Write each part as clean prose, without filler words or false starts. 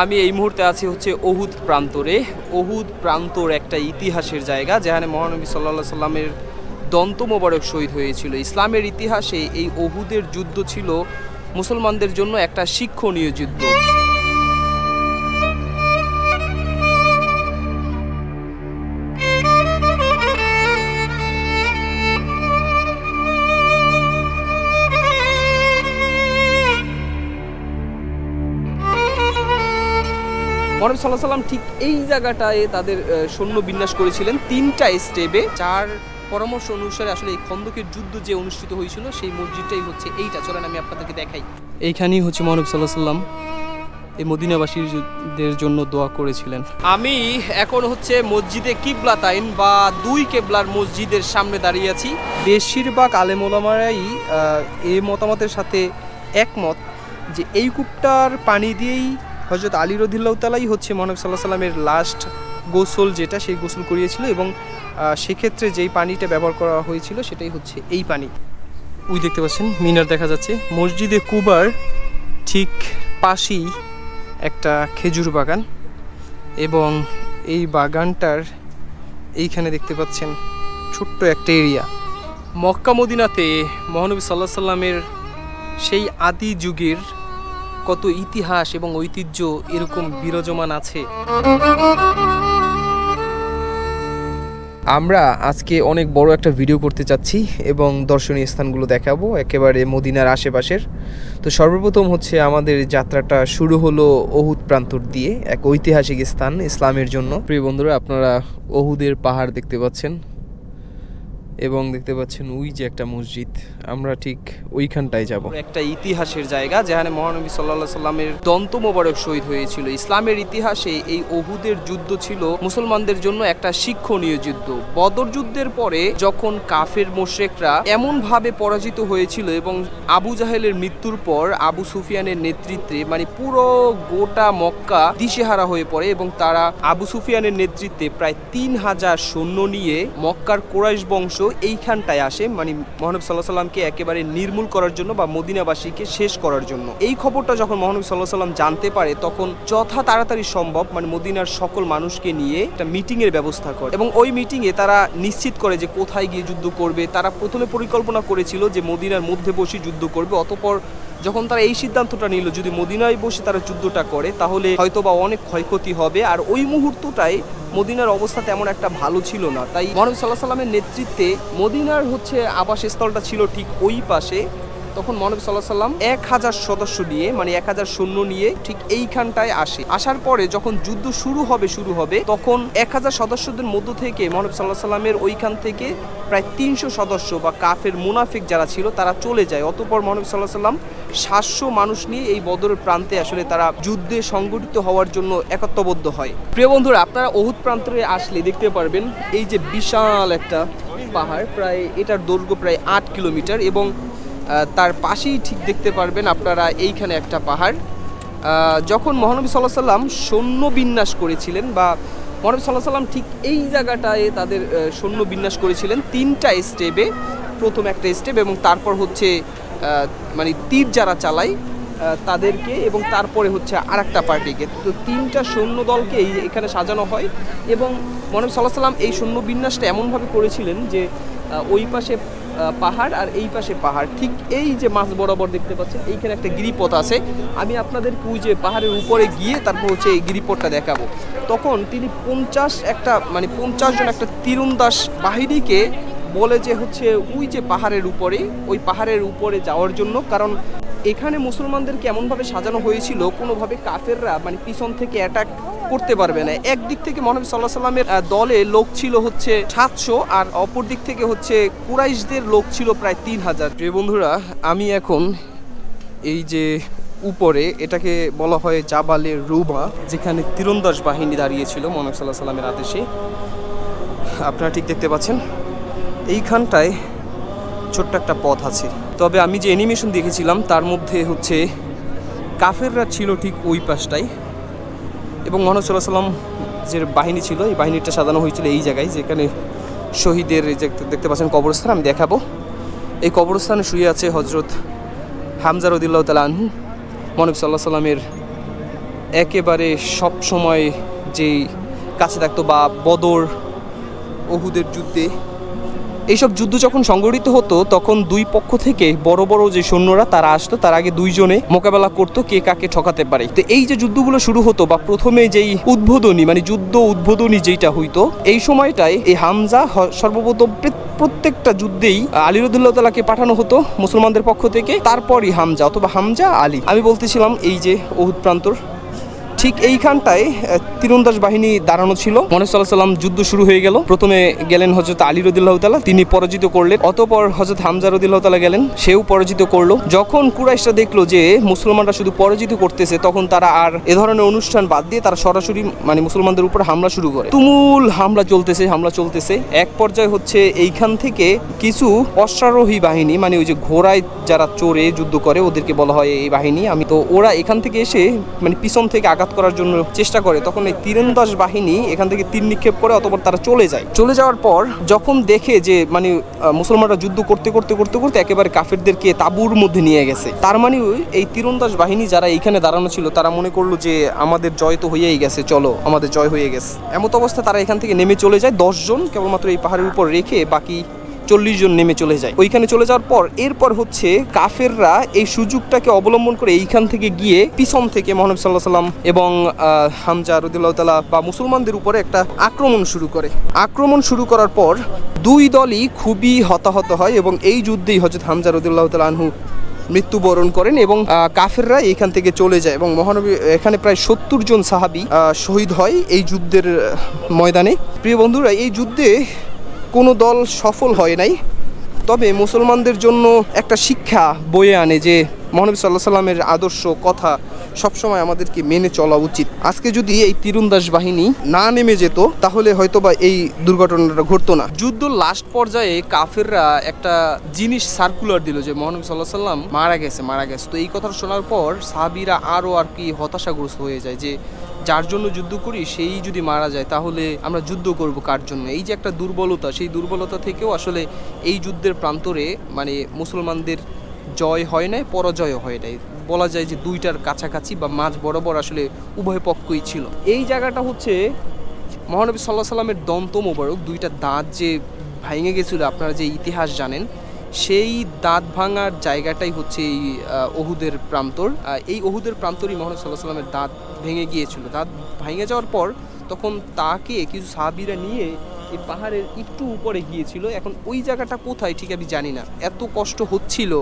আমি এই মুহূর্তে আছি হচ্ছে ওহুদ প্রান্তরে। ওহুদ প্রান্তর একটা ইতিহাসের জায়গা, যেখানে মহানবী সাল্লাল্লাহু আলাইহি সাল্লামের দন্ত মোবারক শহীদ হয়েছিল। ইসলামের ইতিহাসে এই ওহুদের যুদ্ধ ছিল মুসলমানদের জন্য একটা শিক্ষণীয় যুদ্ধ। মহানবী সাল্লাল্লাহু আলাইহি সাল্লাম ঠিক এই জায়গাটায় তাদের সৈন্য বিন্যাস করেছিলেন তিনটা স্টেপে। যার পরামর্শ অনুসারে আসলে এই খন্দকের যুদ্ধ যে অনুষ্ঠিত হয়েছিল সেই মসজিদটাই হচ্ছে এইটা। চলেন আমি আপনাদেরকে দেখাই। এইখানেই হচ্ছে মহানবী সাল্লাল্লাহু আলাইহি সাল্লাম এই মদিনাবাসীদের জন্য দোয়া করেছিলেন। আমি এখন হচ্ছে মসজিদে কিবলাতাইন বা দুই কেবলার মসজিদের সামনে দাঁড়িয়ে আছি। বেশিরভাগ আলেম ওলামারাই এই মতামতের সাথে একমত যে এই কূপটার পানি দিয়েই হযরত আলী রাদিয়াল্লাহু তাআলাই হচ্ছে মহানবী সাল্লাল্লাহু আলাইহি সাল্লামের লাস্ট গোসল, যেটা সেই গোসল করিয়েছিল, এবং সেক্ষেত্রে যেই পানিটা ব্যবহার করা হয়েছিল সেটাই হচ্ছে এই পানি। ওই দেখতে পাচ্ছেন মিনার দেখা যাচ্ছে। মসজিদে কুবার ঠিক পাশেই একটা খেজুর বাগান, এবং এই বাগানটার এইখানে দেখতে পাচ্ছেন ছোট্ট একটা এরিয়া। মক্কা মদিনাতে মহানবী সাল্লাল্লাহু আলাইহি সাল্লামের সেই আদি যুগের কত ইতিহাস এবং ঐতিহ্য এরকম বিরাজমান আছে। আমরা আজকে অনেক বড় একটা ভিডিও করতে চাচ্ছি এবং দর্শনীয় স্থানগুলো দেখাবো একেবারে মদিনার আশেপাশের। তো সর্বপ্রথম হচ্ছে আমাদের যাত্রাটা শুরু হলো ওহুদ প্রান্তর দিয়ে, এক ঐতিহাসিক স্থান ইসলামের জন্য। প্রিয় বন্ধুরা, আপনারা ওহুদের পাহাড় দেখতে পাচ্ছেন এবং দেখতে পাচ্ছেন ওই যে একটা মসজিদ। আমরা ঠিক ওইখানটায় যাব। একটা ইতিহাসের জায়গা, যেখানে মহানবী সাল্লাল্লাহু আলাইহি সাল্লামের দন্ত মোবারক শহীদ হয়েছিল। ইসলামের ইতিহাসে এই ওহুদের যুদ্ধ ছিল মুসলমানদের জন্য একটা শিক্ষণীয় যুদ্ধ। বদর যুদ্ধের পরে যখন কাফের মুশরিকরা এমন ভাবে পরাজিত হয়েছিল এবং আবু জাহেলের মৃত্যুর পর আবু সুফিয়ানের নেতৃত্বে মানে পুরো গোটা মক্কা দিশেহারা হয়ে পড়ে, এবং তারা আবু সুফিয়ানের নেতৃত্বে প্রায় 3000 সৈন্য নিয়ে মক্কার কুরাইশ বংশ এইখানটায় আসে, মানে মহানবী সাল্লাল্লাহু আলাইহি সাল্লামকে একেবারে নির্মূল করার জন্য বা মদিনাবাসীকে শেষ করার জন্য। এই খবরটা যখন মহানবী সাল্লাল্লাহু আলাইহি সাল্লাম জানতে পারে, তখন যথা তাড়াতাড়ি সম্ভব মানে মদিনার সকল মানুষকে নিয়ে একটা মিটিং এর ব্যবস্থা করে, এবং ওই মিটিং এ তারা নিশ্চিত করে যে কোথায় গিয়ে যুদ্ধ করবে। তারা প্রথমে পরিকল্পনা করেছিল যে মদিনার মধ্যে বসে যুদ্ধ করবে। অতঃপর যখন তারা এই সিদ্ধান্তটা নিল যদি মদিনায় বসে তারা যুদ্ধটা করে তাহলে হয়তোবা অনেক ক্ষয়ক্ষতি হবে, আর ওই মুহূর্তটাই মদিনার অবস্থা তেমন একটা ভালো ছিল না। তাই মহানবী সাল্লাল্লাহু আলাইহি সাল্লামের নেতৃত্বে মদিনার হচ্ছে আবাসস্থলটা ছিল ঠিক ওই পাশে। তখন মহানবী সাল্লাল্লাহু আলাইহি সাল্লাম 1000 সদস্য নিয়ে মানে 1000 সৈন্য নিয়ে ঠিক এইখানটায় আসে। আসার পরে যখন যুদ্ধ শুরু হবে তখন 1000 সদস্যদের মধ্য থেকে মহানবী সাল্লাল্লাহু আলাইহি সাল্লামের ওইখান থেকে প্রায় 300 সদস্য বা কাফের মুনাফিক যারা ছিল তারা চলে যায়। অতঃপর মহানবী সাল্লাল্লাহু আলাইহি সাল্লাম 700 মানুষ নিয়ে এই বদরের প্রান্তে আসলে তারা যুদ্ধে সংগঠিত হওয়ার জন্য একত্রবদ্ধ হয়। প্রিয় বন্ধুরা, আপনারা ওহুদ প্রান্তরে আসলে দেখতে পারবেন এই যে বিশাল একটা পাহাড়, প্রায় এটার দৈর্ঘ্য প্রায় 8 কিলোমিটার, এবং তার পাশেই ঠিক দেখতে পারবেন আপনারা এইখানে একটা পাহাড়। যখন মহানবী সাল্লাল্লাহু আলাইহি সাল্লাম সৈন্য বিন্যাস করেছিলেন বা মহানবী সাল্লাল্লাহু আলাইহি সাল্লাম ঠিক এই জায়গাটায় তাদের সৈন্য বিন্যাস করেছিলেন তিনটা স্টেপে। প্রথম একটা স্টেপ, এবং তারপর হচ্ছে মানে তীর যারা চালায় তাদেরকে, এবং তারপরে হচ্ছে আরেকটা পার্টিকে। তো তিনটা সৈন্য দলকে এখানে সাজানো হয়, এবং মহানবী সাল্লাল্লাহু আলাইহি সাল্লাম এই সৈন্য বিন্যাসটা এমনভাবে করেছিলেন যে ওই পাশে পাহাড় আর এই পাশে পাহাড়, ঠিক এই যে মাঝ বরাবর দেখতে পাচ্ছেন এইখানে একটা গিরিপথ আছে। আমি আপনাদেরকে ওই যে পাহাড়ের উপরে গিয়ে তারপর হচ্ছে এই গিরিপথটা দেখাবো। তখন তিনি 50 জন একটা তীরন্দাজ বাহিনীকে বলে যে হচ্ছে ওই যে পাহাড়ের উপরে, ওই পাহাড়ের উপরে যাওয়ার জন্য, কারণ এখানে মুসলমানদেরকে এমনভাবে সাজানো হয়েছিল কোনোভাবে কাফেররা মানে পিছন থেকে অ্যাটাক করতে পারবে না। একদিক থেকে মহানবী সাল্লাল্লাহু আলাইহি সাল্লামের দলে লোক ছিল হচ্ছে 700, আর অপর দিক থেকে হচ্ছে কুরাইশদের লোক ছিল প্রায় 3000। প্রিয় বন্ধুরা, আমি এখন এই যে উপরে এটাকে বলা হয় জাবালে রুবা, যেখানে তীরন্দাজ বাহিনী দাঁড়িয়েছিল মহানবী সাল্লাল্লাহু আলাইহি সাল্লামের আদেশে। আপনারা ঠিক দেখতে পাচ্ছেন এইখানটায় ছোট্ট একটা পথ আছে। তবে আমি যে অ্যানিমেশন দেখেছিলাম তার মধ্যে হচ্ছে কাফেররা ছিল ঠিক ওই পাশটাই, এবং মহানবী সাল্লাল্লাহু আলাইহি সাল্লাম যে বাহিনী ছিল এই বাহিনীটা সাজানো হয়েছিল এই জায়গায়, যেখানে শহীদের যে দেখতে পাচ্ছেন কবরস্থান আমি দেখাবো। এই কবরস্থানে শুয়ে আছে হযরত হামজা রাদিয়াল্লাহু তাআলা আনহু, মহানবী সাল্লাল্লাহু আলাইহি সাল্লামের একেবারে সব সময় যেই কাছে থাকতো, বা বদর, উহুদের যুদ্ধে, এইসব যুদ্ধ যখন সংগঠিত হতো তখন দুই পক্ষ থেকে বড় বড় যে সৈন্যরা তারা আসতো, তার আগে দুইজনে মোকাবেলা করতো কে কাকে ঠকাতে পারে। তো এই যে যুদ্ধগুলো শুরু হতো বা প্রথমে যেই উদ্বোধনী মানে যুদ্ধ উদ্বোধনী যেটা হইতো, এই সময়টায় এই হামজা সর্বপ্রথম প্রত্যেকটা যুদ্ধেই আলী রাদিয়াল্লাহু তাআলাকে পাঠানো হতো মুসলমানদের পক্ষ থেকে, তারপরই হামজা অথবা হামজা আলী। আমি বলতেছিলাম এই যে উহুদ প্রান্তর, ঠিক এইখানটায় তীরন্দাজ বাহিনী দাঁড়ানো ছিল। মহানবী সাল্লাল্লাহু আলাইহি ওয়াসাল্লাম যুদ্ধ শুরু হয়ে গেল। প্রথমে গেলেন হযরত আলী রাদিয়াল্লাহু তাআলা, তিনি পরাজিত করলেন। অতঃপর হযরত হামজা রাদিয়াল্লাহু তাআলা গেলেন, সেও পরাজিত করলো। যখন কুরাইশরা দেখলো যে মুসলমানরা শুধু পরাজিত করতেছে, তখন তারা আর এ ধরনের অনুষ্ঠান বাদ দিয়ে তারা সরাসরি মানে মুসলমানদের উপর হামলা শুরু করে। তুমুল হামলা চলতেছে। এক পর্যায়ে হচ্ছে এইখান থেকে কিছু অশ্বারোহী বাহিনী, মানে ওই যে ঘোড়ায় যারা চড়ে যুদ্ধ করে ওদেরকে বলা হয় এই বাহিনী, আমি তো ওরা এখান থেকে এসে মানে পিছন থেকে আঘাত করার জন্য চেষ্টা করে। তখন এই তীরন্দাজ বাহিনী এখান থেকে তীর নিক্ষেপ করে, অতঃপর তারা চলে যাওয়ার পর যখন দেখে যে মানে মুসলমানরা যুদ্ধ করতে একেবারে কাফেরদেরকে তাঁবুর মধ্যে নিয়ে গেছে, তার মানে এই তীরন্দাজ বাহিনী যারা এইখানে দাঁড়ানো ছিল তারা মনে করলো যে আমাদের জয় তো হয়েই গেছে, চলো আমাদের জয় হয়ে গেছে। এমত অবস্থা তারা এখান থেকে নেমে চলে যায়। 10 জন কেবলমাত্র এই পাহাড়ের উপর রেখে বাকি 40 জন নেমে চলে যায়। ওইখানে চলে যাওয়ার পর এরপর হচ্ছে কাফেররা এই সুযোগটাকে অবলম্বন করে এইখান থেকে গিয়ে পিছন থেকে মহানবী সাল্লাল্লাহু আলাইহি ওয়াসাল্লাম এবং হামজা রাদিয়াল্লাহু তাআলা বা মুসলমানদের উপরে একটা আক্রমণ শুরু করার পর দুই দলই খুবই হতাহত হয় এবং এই যুদ্ধেই হযরত হামজা রাদিয়াল্লাহু তাআলা আনহু মৃত্যুবরণ করেন এবং কাফেররা এইখান থেকে চলে যায় এবং মহানবী এখানে প্রায় 70 জন সাহাবী শহীদ হয় এই যুদ্ধের ময়দানে। প্রিয় বন্ধুরা, এই যুদ্ধে কোনো দল সফল হয় নাই, তবে মুসলমানদের জন্য একটা শিক্ষা বয়ে আনে যে মহানবী সাল্লাল্লাহু আলাইহি সাল্লামের আদর্শ কথা সবসময় আমাদেরকে মেনে চলা উচিত। আজকে যদি এই তীরন্দাজ বাহিনী না নেমে যেত তাহলে হয়তোবা এই দুর্ঘটনাটা ঘটতো না। যুদ্ধ লাস্ট পর্যায়ে কাফেররা একটা জিনিস সার্কুলার দিল যে মহানবী সাল্লাল্লাহু আলাইহি সাল্লাম মারা গেছে। তো এই কথা শোনার পর সাহাবীরা আরও আর কি হতাশাগ্রস্ত হয়ে যায় যে যার জন্য যুদ্ধ করি সেই যদি মারা যায় তাহলে আমরা যুদ্ধ করব কার জন্য। এই যে একটা দুর্বলতা, সেই দুর্বলতা থেকেও আসলে এই যুদ্ধের প্রান্তরে মানে মুসলমানদের জয় হয় নাই, পরাজয় হয় নাই, বলা যায় যে দুইটার কাছাকাছি বা মাঝ বরাবর আসলে উভয় পক্ষই ছিল। এই জায়গাটা হচ্ছে মহানবী সাল্লাল্লাহু আলাইহি সাল্লামের দন্ত মোবারক, দুইটা দাঁত যে ভেঙে গেছিল, আপনারা যে ইতিহাস জানেন, সেই দাঁত ভাঙার জায়গাটাই হচ্ছে এই উহুদের প্রান্তর। এই উহুদের প্রান্তরই মহানবী সাল্লাল্লাহু আলাইহি সাল্লামের দাঁত ভেঙে গিয়েছিল। দাঁত ভেঙে যাওয়ার পর তখন তাকে কিছু সাহাবীরা নিয়ে এই পাহাড়ের একটু উপরে গিয়েছিল। এখন ওই জায়গাটা কোথায় ঠিক আমি জানি না, এত কষ্ট হচ্ছিল।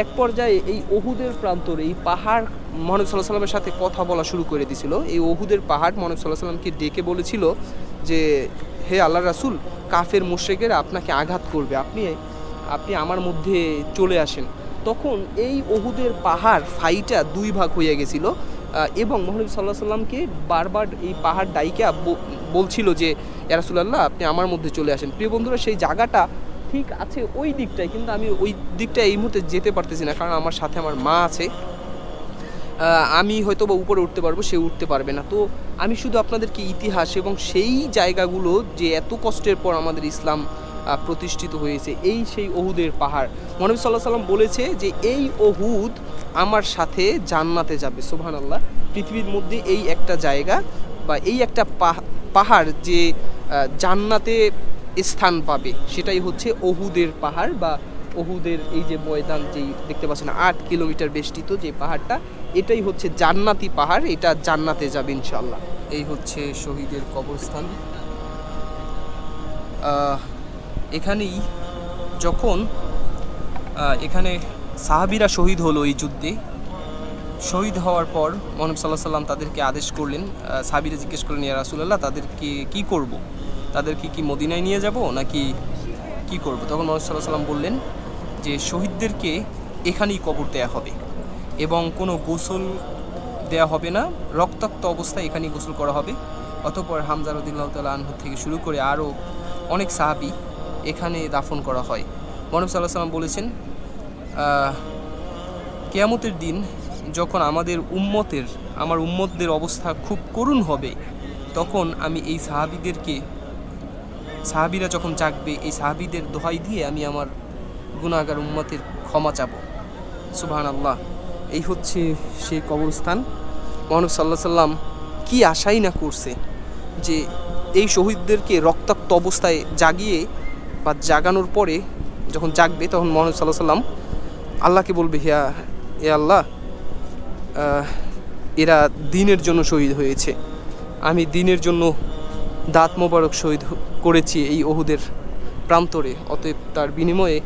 এক পর্যায়ে এই উহুদের প্রান্তরে এই পাহাড় মহানবী সাল্লাল্লাহু আলাইহি সাল্লামের সাথে কথা বলা শুরু করে দিয়েছিল। এই উহুদের পাহাড় মহানবী সাল্লাল্লাহু আলাইহি সাল্লামকে ডেকে বলেছিল যে হে আল্লাহর রাসূল, কাফের মুশরিকেরা আপনাকে আঘাত করবে, আপনি আমার মধ্যে চলে আসেন। তখন এই উহুদের পাহাড় ফাইটা দুই ভাগ হয়ে গেছিল এবং মহানবী সাল্লাল্লাহু আলাইহি সাল্লামকে বারবার এই পাহাড় ডাইকা বলছিল যে ইয়া রাসূলুল্লাহ, আপনি আমার মধ্যে চলে আসেন। প্রিয় বন্ধুরা, সেই জায়গাটা ঠিক আছে ওই দিকটায়, কিন্তু আমি ওই দিকটায় এই মুহূর্তে যেতে পারতেছি না, কারণ আমার সাথে আমার মা আছে। আমি হয়তো বা উপরে উঠতে পারবো, সে উঠতে পারবে না। তো আমি শুধু আপনাদেরকে ইতিহাস এবং সেই জায়গাগুলো যে এত কষ্টের পর আমাদের ইসলাম প্রতিষ্ঠিত হয়েছে, এই সেই উহুদের পাহাড়। মহানবী সাল্লাল্লাহু আলাইহি সাল্লাম বলেছে যে এই উহুদ আমার সাথে জান্নাতে যাবে। সুবহানাল্লাহ। পৃথিবীর মধ্যে এই একটা জায়গা বা এই একটা পাহাড় যে জান্নাতে স্থান পাবে, সেটাই হচ্ছে উহুদের পাহাড় বা উহুদের এই যে ময়দান, যেই দেখতে পাচ্ছেন 8 কিলোমিটার বেষ্টিত যে পাহাড়টা, এটাই হচ্ছে জান্নাতি পাহাড়, এটা জান্নাতে যাবে ইনশাআল্লাহ। এই হচ্ছে শহীদের কবরস্থান। এখানেই যখন এখানে সাহাবীরা শহীদ হলো এই যুদ্ধে, শহীদ হওয়ার পর মহানবী সাল্লাল্লাহু আলাইহি সাল্লাম তাদেরকে আদেশ করলেন। সাহাবীরা জিজ্ঞেস করলেন, ইয়া রাসূলুল্লাহ, তাদেরকে কি করব, তাদেরকে কি মদিনায় নিয়ে যাব নাকি কি করব? তখন মহানবী সাল্লাল্লাহু আলাইহি সাল্লাম বললেন যে শহীদদেরকে এখানেই কবর দেয়া হবে এবং কোনো গোসল দেয়া হবে না, রক্তাক্ত অবস্থায় এখানেই গোসল করা হবে। অতঃপর হামজা রাদিয়াল্লাহু তাআলা আনহু থেকে শুরু করে আরও অনেক সাহাবী এখানে দাফন করা হয়। মহানবী সাল্লাল্লাহু আলাইহি সাল্লাম বলেছেন, কিয়ামতের দিন যখন আমার উম্মতদের অবস্থা খুব করুণ হবে, তখন আমি এই সাহাবীরা যখন জাগবে, এই সাহাবীদের দোহাই দিয়ে আমি আমার গুনাহগার উম্মতের ক্ষমা চাবো। সুবহানাল্লাহ। এই হচ্ছে সেই কবরস্থান। মহানবী সাল্লাল্লাহু আলাইহি সাল্লাম কি আশাই না করছে যে এই শহীদদেরকে রক্তাক্ত অবস্থায় জাগিয়ে বা জাগানোর পরে যখন জাগবে তখন মহানবী সাল্লাল্লাহু আলাইহি সাল্লাম আল্লাহকে বলবে, হে আল্লাহ, এরা দ্বীনের জন্য শহীদ হয়েছে, আমি দ্বীনের জন্য দাঁত মোবারক শহীদ করেছি এই উহুদের প্রান্তরে, অতএব তার বিনিময়ে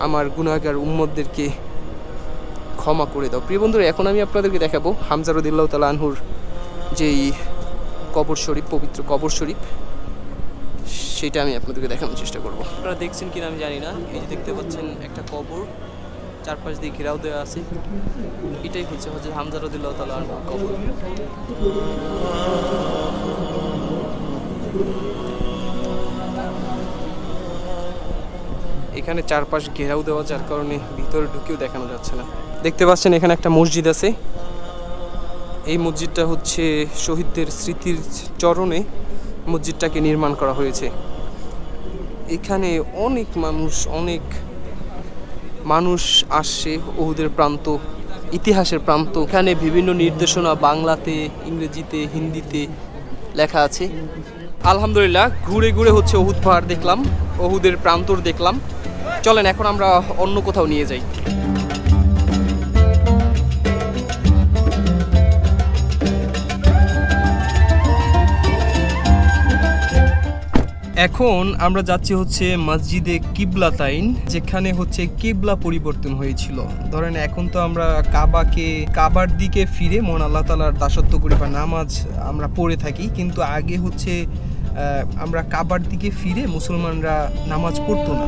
আমার গুনাহগার উম্মতদেরকে ক্ষমা করে দাও। প্রিয় বন্ধুরা, এখন আমি আপনাদেরকে দেখাবো হামজা রাদিয়াল্লাহু তাআলা আনহুর যেই কবর শরীফ, পবিত্র কবর শরীফ, সেটা আমি আপনাদেরকে দেখানোর চেষ্টা করব। আপনারা দেখছেন কিনা আমি জানি না, এই যে দেখতে পাচ্ছেন একটা কবর, চারপাশ দিয়ে ঘেরাও দেওয়া আছে, এটাই হচ্ছে হযরত হামজা রাদিয়াল্লাহু তাআলা আনহুর কবর। এখানে চারপাশ ঘেরাও দেওয়া, যার কারণে ভিতরে ঢুকেও দেখানো যাচ্ছে না। দেখতে পাচ্ছেন এখানে একটা মসজিদ আছে, এই মসজিদটা হচ্ছে শহীদদের স্মৃতির চরণে মসজিদটাকে নির্মাণ করা হয়েছে। এখানে অনেক মানুষ আসছে, উহুদের প্রান্ত, ইতিহাসের প্রান্ত। এখানে বিভিন্ন নির্দেশনা বাংলাতে, ইংরেজিতে, হিন্দিতে লেখা আছে। আলহামদুলিল্লাহ, ঘুরে ঘুরে হচ্ছে উহুদ পাহাড় দেখলাম, উহুদের প্রান্তর দেখলাম। চলেন এখন আমরা অন্য কোথাও নিয়ে যাই। এখন আমরা যাচ্ছি হচ্ছে মসজিদে কিবলাতাইন, যেখানে হচ্ছে কিবলা পরিবর্তন হয়েছিল। ধরেন এখন তো আমরা কাবার দিকে ফিরে মহান আল্লাহ তাআলার দাসত্ব করি বা নামাজ আমরা পড়ে থাকি, কিন্তু আগে হচ্ছে আমরা কাবার দিকে ফিরে মুসলমানরা নামাজ পড়তো না।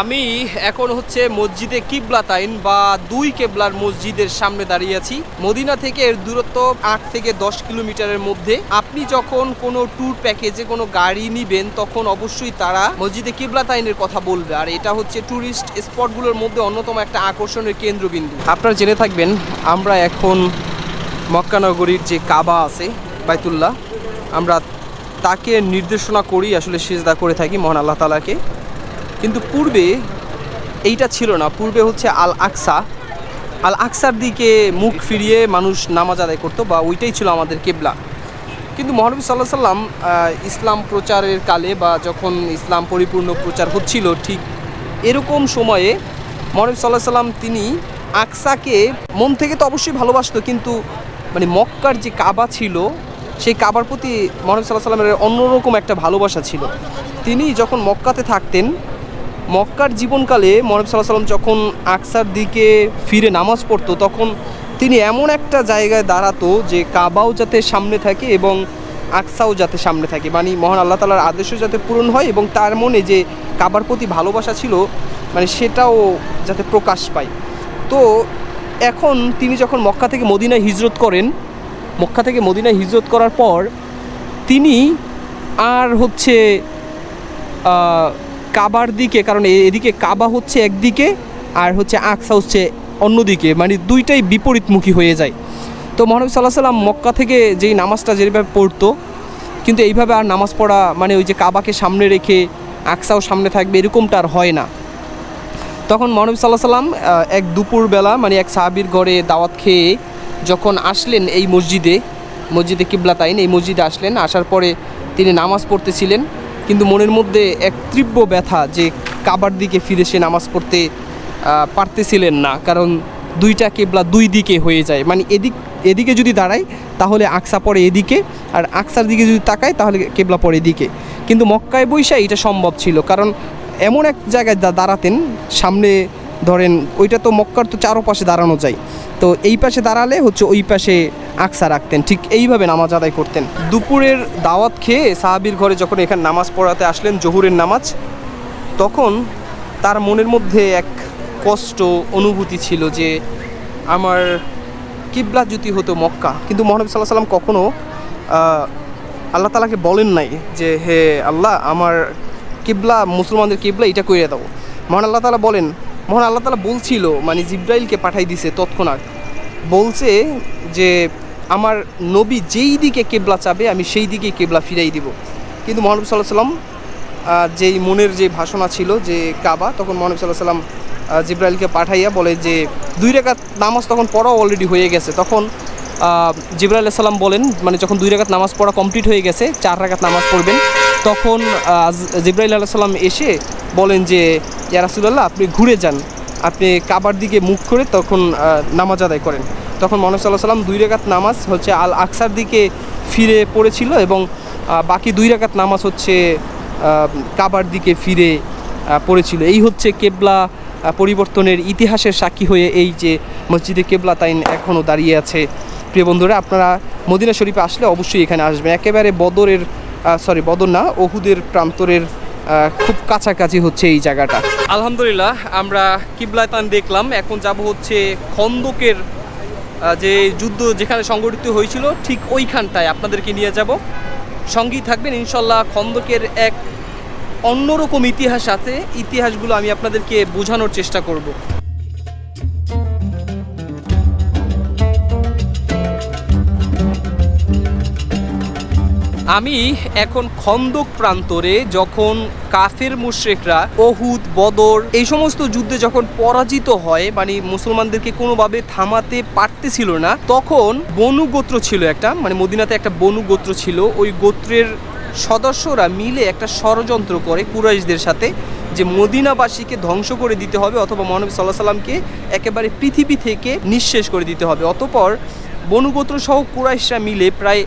আমি এখন হচ্ছে মসজিদে কিবলাতাইন বা দুই কেবলার মসজিদের সামনে দাঁড়িয়ে আছি। মদিনা থেকে এর দূরত্ব 8 থেকে 10 কিলোমিটারের মধ্যে। আপনি যখন কোনো ট্যুর প্যাকেজে কোনো গাড়ি নিবেন তখন অবশ্যই তারা মসজিদে কিবলাতাইনের কথা বলবে, আর এটা হচ্ছে ট্যুরিস্ট স্পটগুলোর মধ্যে অন্যতম একটা আকর্ষণের কেন্দ্রবিন্দু। আপনারা জেনে থাকবেন আমরা এখন মক্কা নগরীর যে কাবা আছে বাইতুল্লাহ, আমরা তাকে নির্দেশনা করি, আসলে সিজদা করে থাকি মহান আল্লাহ তাআলাকে। কিন্তু পূর্বে এইটা ছিল না, পূর্বে হচ্ছে আল আকসার দিকে মুখ ফিরিয়ে মানুষ নামাজ আদায় করতো, বা ওইটাই ছিল আমাদের কিবলা। কিন্তু মহানবী সাল্লাল্লাহু আলাইহি সাল্লাম ইসলাম প্রচারের কালে বা যখন ইসলাম পরিপূর্ণ প্রচার হচ্ছিল, ঠিক এরকম সময়ে মহানবী সাল্লাল্লাহু আলাইহি সাল্লাম তিনি আকসাকে মন থেকে তো অবশ্যই ভালোবাসতো, কিন্তু মানে মক্কার যে কাবা ছিল সেই কাবার প্রতি মহানবী সাল্লাল্লাহু আলাইহি সাল্লামের অন্যরকম একটা ভালোবাসা ছিল। তিনি যখন মক্কাতে থাকতেন, মক্কার জীবনকালে মহানবী সাল্লাল্লাহু আলাইহি সাল্লাম যখন আকসার দিকে ফিরে নামাজ পড়তো, তখন তিনি এমন একটা জায়গায় দাঁড়াতো যে কাবাও যাতে সামনে থাকে এবং আকসাও যাতে সামনে থাকে, মানে মহান আল্লাহ তাআলার আদেশও যাতে পূরণ হয় এবং তার মনে যে কাবার প্রতি ভালোবাসা ছিল মানে সেটাও যাতে প্রকাশ পায়। তো এখন তিনি যখন মক্কা থেকে মদিনায় হিজরত করেন, মক্কা থেকে মদিনায় হিজরত করার পর তিনি আর হচ্ছে কাবার দিকে, কারণ এদিকে কাবা হচ্ছে একদিকে আর হচ্ছে আকসা হচ্ছে অন্যদিকে, মানে দুইটাই বিপরীতমুখী হয়ে যায়। তো মহানবী সাল্লাল্লাহু আলাইহি সাল্লাম মক্কা থেকে যেই নামাজটা যেভাবে পড়তো, কিন্তু এইভাবে আর নামাজ পড়া মানে ওই যে কাবাকে সামনে রেখে আকসাও সামনে থাকবে এরকমটা আর হয় না। তখন মহানবী সাল্লাল্লাহু আলাইহি সাল্লাম এক দুপুরবেলা মানে এক সাহাবীর ঘরে দাওয়াত খেয়ে যখন আসলেন এই মসজিদে কিবলাতাইন, এই মসজিদে আসলেন, আসার পরে তিনি নামাজ পড়তেছিলেন, কিন্তু মনের মধ্যে এক তীব্র ব্যথা যে কাবার দিকে ফিরে সে নামাজ পড়তে পারতেছিলেন না, কারণ দুইটা কিবলা দুই দিকে হয়ে যায়, মানে এদিকে যদি দাঁড়ায় তাহলে আকসা পড়ে এদিকে, আর আকসার দিকে যদি তাকায় তাহলে কিবলা পড়ে এদিকে। কিন্তু মক্কায় বৈশা এটা সম্ভব ছিল, কারণ এমন এক জায়গায় দাঁড়াতেন সামনে, ধরেন ওইটা তো মক্কার তো চারোপাশে দাঁড়ানো যায়, তো এই পাশে দাঁড়ালে হচ্ছে ওই পাশে আকসা রাখতেন, ঠিক এইভাবে নামাজ আদায় করতেন। দুপুরের দাওয়াত খেয়ে সাহাবীর ঘরে যখন এখানে নামাজ পড়াতে আসলেন জোহরের নামাজ, তখন তার মনের মধ্যে এক কষ্ট অনুভূতি ছিল যে আমার কিবলা যদি হতো মক্কা, কিন্তু মহানবী সাল্লাল্লাহু আলাইহি ওয়াসাল্লাম কখনো আল্লাহ তাআলাকে বলেন নাই যে হে আল্লাহ আমার কিবলা মুসলমানদের কিবলা এটা কইরে দাও। মহান আল্লাহ তাআলা বলেন, মহান আল্লাহ তাআলা বলছিল মানে জিবরাইলকে পাঠাই দিছে তৎক্ষণাৎ, বলছে যে আমার নবী যেই দিকে কিবলা চাবে আমি সেই দিকেই কিবলা ফিরাই দিব। কিন্তু মহানবী সাল্লাল্লাহু আলাইহি ওয়াসাল্লাম যেই মনের যে ভাষণা ছিল যে কাবা, তখন মহানবী সাল্লাল্লাহু আলাইহি ওয়াসাল্লাম জিবরাইলকে পাঠাইয়া বলে যে 2 রাকাত নামাজ তখন পড়াও অলরেডি হয়ে গেছে। তখন জিবরাইল আলাইহিস সালাম বলেন মানে যখন 2 রাকাত নামাজ পড়া কমপ্লিট হয়ে গেছে 4 রাকাত নামাজ পড়বেন, তখন জিবরাইল আলাইহিস সালাম এসে বলেন যে ইয়া রাসূলুল্লাহ আপনি ঘুরে যান, আপনি কাবার দিকে মুখ করে তখন নামাজ আদায় করেন। তখন মহানবী সাল্লাল্লাহু আলাইহি ওয়াসাল্লাম 2 রাকাত নামাজ হচ্ছে আল আকসার দিকে ফিরে পড়েছিল এবং বাকি 2 রাকাত নামাজ হচ্ছে কাবার দিকে ফিরে পড়েছিল। এই হচ্ছে কেবলা পরিবর্তনের ইতিহাসের সাক্ষী হয়ে এই যে মসজিদে কেবলাতাইন এখনও দাঁড়িয়ে আছে। প্রিয় বন্ধুরা, আপনারা মদিনা শরীফে আসলে অবশ্যই এখানে আসবেন। একেবারে বদর না, ওহুদের প্রান্তরের খুব কাছাকাছি হচ্ছে এই জায়গাটা। আলহামদুলিল্লাহ আমরা কিবলাতাইন দেখলাম, এখন যাব হচ্ছে খন্দকের যে যুদ্ধ যেখানে সংগঠিত হয়েছিল ঠিক ওইখানটায় আপনাদেরকে নিয়ে যাব। সঙ্গেই থাকবেন ইনশাল্লাহ। খন্দকের এক অন্যরকম ইতিহাস আছে, ইতিহাসগুলো আমি আপনাদেরকে বোঝানোর চেষ্টা করব। আমি এখন খন্দক প্রান্তরে, যখন কাফের মুশরিকরা ওহুদ বদর এই সমস্ত যুদ্ধে যখন পরাজিত হয়, মানে মুসলমানদেরকে কোনোভাবে থামাতে পারতেছিল না, তখন বনু গোত্র ছিল একটা, মানে মদিনাতে একটা বনু গোত্র ছিল। ওই গোত্রের সদস্যরা মিলে একটা ষড়যন্ত্র করে কুরাইশদের সাথে যে মদিনাবাসীকে ধ্বংস করে দিতে হবে অথবা মহানবী সাল্লাল্লাহু আলাইহি সাল্লামকে একেবারে পৃথিবী থেকে নিঃশেষ করে দিতে হবে। অতঃপর বনু গোত্র সহ কুরাইশরা মিলে প্রায়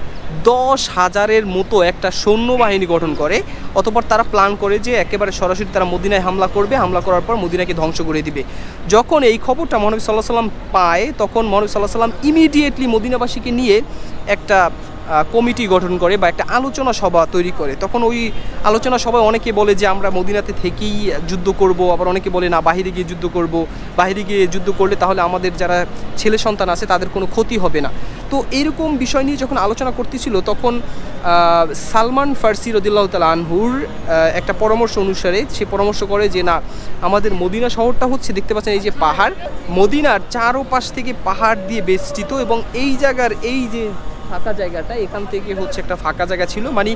10,000-এর মতো একটা সৈন্যবাহিনী গঠন করে। অতঃপর তারা প্ল্যান করে যে একেবারে সরাসরি তারা মদিনায় হামলা করবে, হামলা করার পর মদিনাকে ধ্বংস করে দিবে। যখন এই খবরটা মহানবী সাল্লাল্লাহু আলাইহি সাল্লাম পায়, তখন মহানবী সাল্লাল্লাহু আলাইহি সাল্লাম ইমিডিয়েটলি মদিনাবাসীকে নিয়ে একটা কমিটি গঠন করে বা একটা আলোচনা সভা তৈরি করে। তখন ওই আলোচনা সভায় অনেকে বলে যে আমরা মদিনাতে থেকেই যুদ্ধ করব, আবার অনেকে বলে না বাহিরে গিয়ে যুদ্ধ করব, বাহিরে গিয়ে যুদ্ধ করলে তাহলে আমাদের যারা ছেলে সন্তান আছে তাদের কোনো ক্ষতি হবে না। তো এরকম বিষয় নিয়ে যখন আলোচনা করতেছিল, তখন সালমান ফার্সি রাদিয়াল্লাহু তাআলা আনহুর একটা পরামর্শ অনুসারে সে পরামর্শ করে যে না, আমাদের মদিনা শহরটা হচ্ছে দেখতে পাচ্ছেন এই যে পাহাড়, মদিনার চারোপাশ থেকে পাহাড় দিয়ে বেষ্টিত, এবং এই জায়গার এই যে ফাঁকা জায়গাটা, এখান থেকে হচ্ছে একটা ফাঁকা জায়গা ছিল, মানে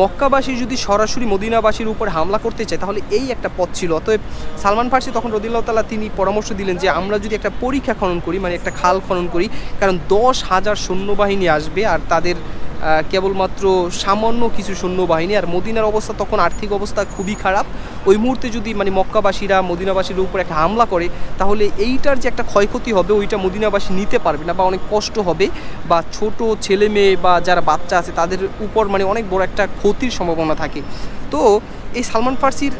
মক্কাবাসী যদি সরাসরি মদিনাবাসীর উপর হামলা করতে চায় তাহলে এই একটা পথ ছিল। অতএব সালমান ফার্সি তখন রাদিয়াল্লাহু তাআলা তিনি পরামর্শ দিলেন যে আমরা যদি একটা পরীক্ষা খনন করি, মানে একটা খাল খনন করি, কারণ 10,000 সৈন্যবাহিনী আসবে আর তাদের কেবলমাত্র সামান্য কিছু সৈন্যবাহিনী, আর মদিনার অবস্থা তখন আর্থিক অবস্থা খুবই খারাপ। ওই মুহূর্তে যদি মানে মক্কাবাসীরা মদিনাবাসীর উপর একটা হামলা করে তাহলে এইটার যে একটা ক্ষয়ক্ষতি হবে ওইটা মদিনাবাসী নিতে পারবে না বা অনেক কষ্ট হবে, বা ছোট ছেলে মেয়ে বা যারা বাচ্চা আছে তাদের উপর মানে অনেক বড় একটা ক্ষতির সম্ভাবনা থাকে। তো এই সালমান ফার্সির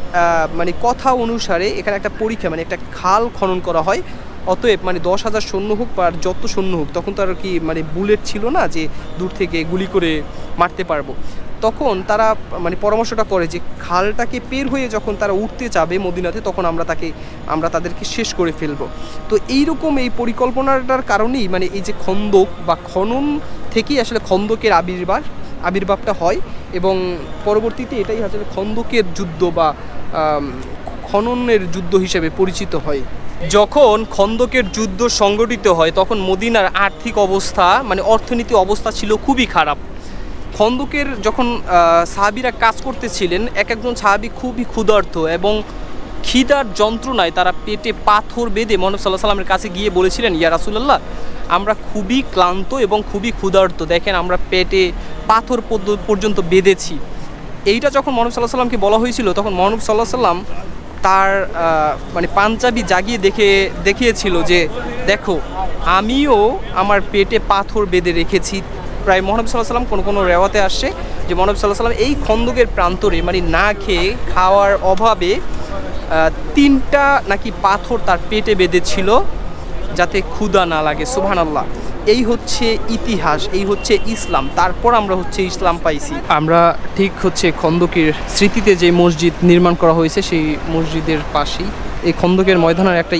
মানে কথা অনুসারে এখানে একটা পরীক্ষা মানে একটা খাল খনন করা হয়। অতএব মানে 10,000 সৈন্য হোক বা যত সৈন্য হোক, তখন তো আর কি মানে বুলেট ছিল না যে দূর থেকে গুলি করে মারতে পারবো। তখন তারা মানে পরামর্শটা করে যে খালটাকে পের হয়ে যখন তারা উঠতে চাবে মদিনাতে, তখন আমরা তাদেরকে শেষ করে ফেলবো। তো এইরকম এই পরিকল্পনাটার কারণেই মানে এই যে খন্দক বা খনন থেকেই আসলে খন্দকের আবির্ভাবটা হয়, এবং পরবর্তীতে এটাই আসলে খন্দকের যুদ্ধ বা খননের যুদ্ধ হিসেবে পরিচিত হয়। যখন খন্দকের যুদ্ধ সংগঠিত হয় তখন মদিনার আর্থিক অবস্থা মানে অর্থনীতি অবস্থা ছিল খুবই খারাপ। খন্দকের যখন সাহাবীরা কাজ করতেছিলেন, একজন সাহাবী খুবই ক্ষুধার্ত এবং খিদার যন্ত্রণায় তারা পেটে পাথর বেঁধে মুহাম্মদ সাল্লাল্লাহু আলাইহি ওয়াসাল্লামের কাছে গিয়ে বলেছিলেন, ইয়া রাসূলুল্লাহ, আমরা খুবই ক্লান্ত এবং খুবই ক্ষুধার্ত, দেখেন আমরা পেটে পাথর পর্যন্ত বেঁধেছি। এইটা যখন মুহাম্মদ সাল্লাল্লাহু আলাইহি ওয়াসাল্লামকে বলা হয়েছিল, তখন মুহাম্মদ সাল্লাল্লাহু আলাইহি ওয়াসাল্লাম তার মানে পাঞ্জাবি জাগিয়ে দেখিয়েছিল যে দেখো আমিও আমার পেটে পাথর বেঁধে রেখেছি। প্রায় মুহাম্মদ সাল্লাল্লাহু আলাইহি ওয়াসাল্লাম কোনো রেওয়াতে আসছে যে মুহাম্মদ সাল্লাল্লাহু আলাইহি ওয়াসাল্লাম এই খন্দকের প্রান্তরে মানে না খেয়ে খাওয়ার অভাবে 3টা নাকি পাথর তার পেটে বেঁধেছিল যাতে ক্ষুধা না লাগে। সুবহানাল্লাহ। এই হচ্ছে ইতিহাস, এই হচ্ছে ইসলাম, তারপর আমরা হচ্ছে ইসলাম পাইছি। আমরা ঠিক হচ্ছে খন্দকের স্মৃতিতে যে মসজিদ নির্মাণ করা হয়েছে সেই মসজিদের পাশেই এই খন্দকের ময়দানের একটা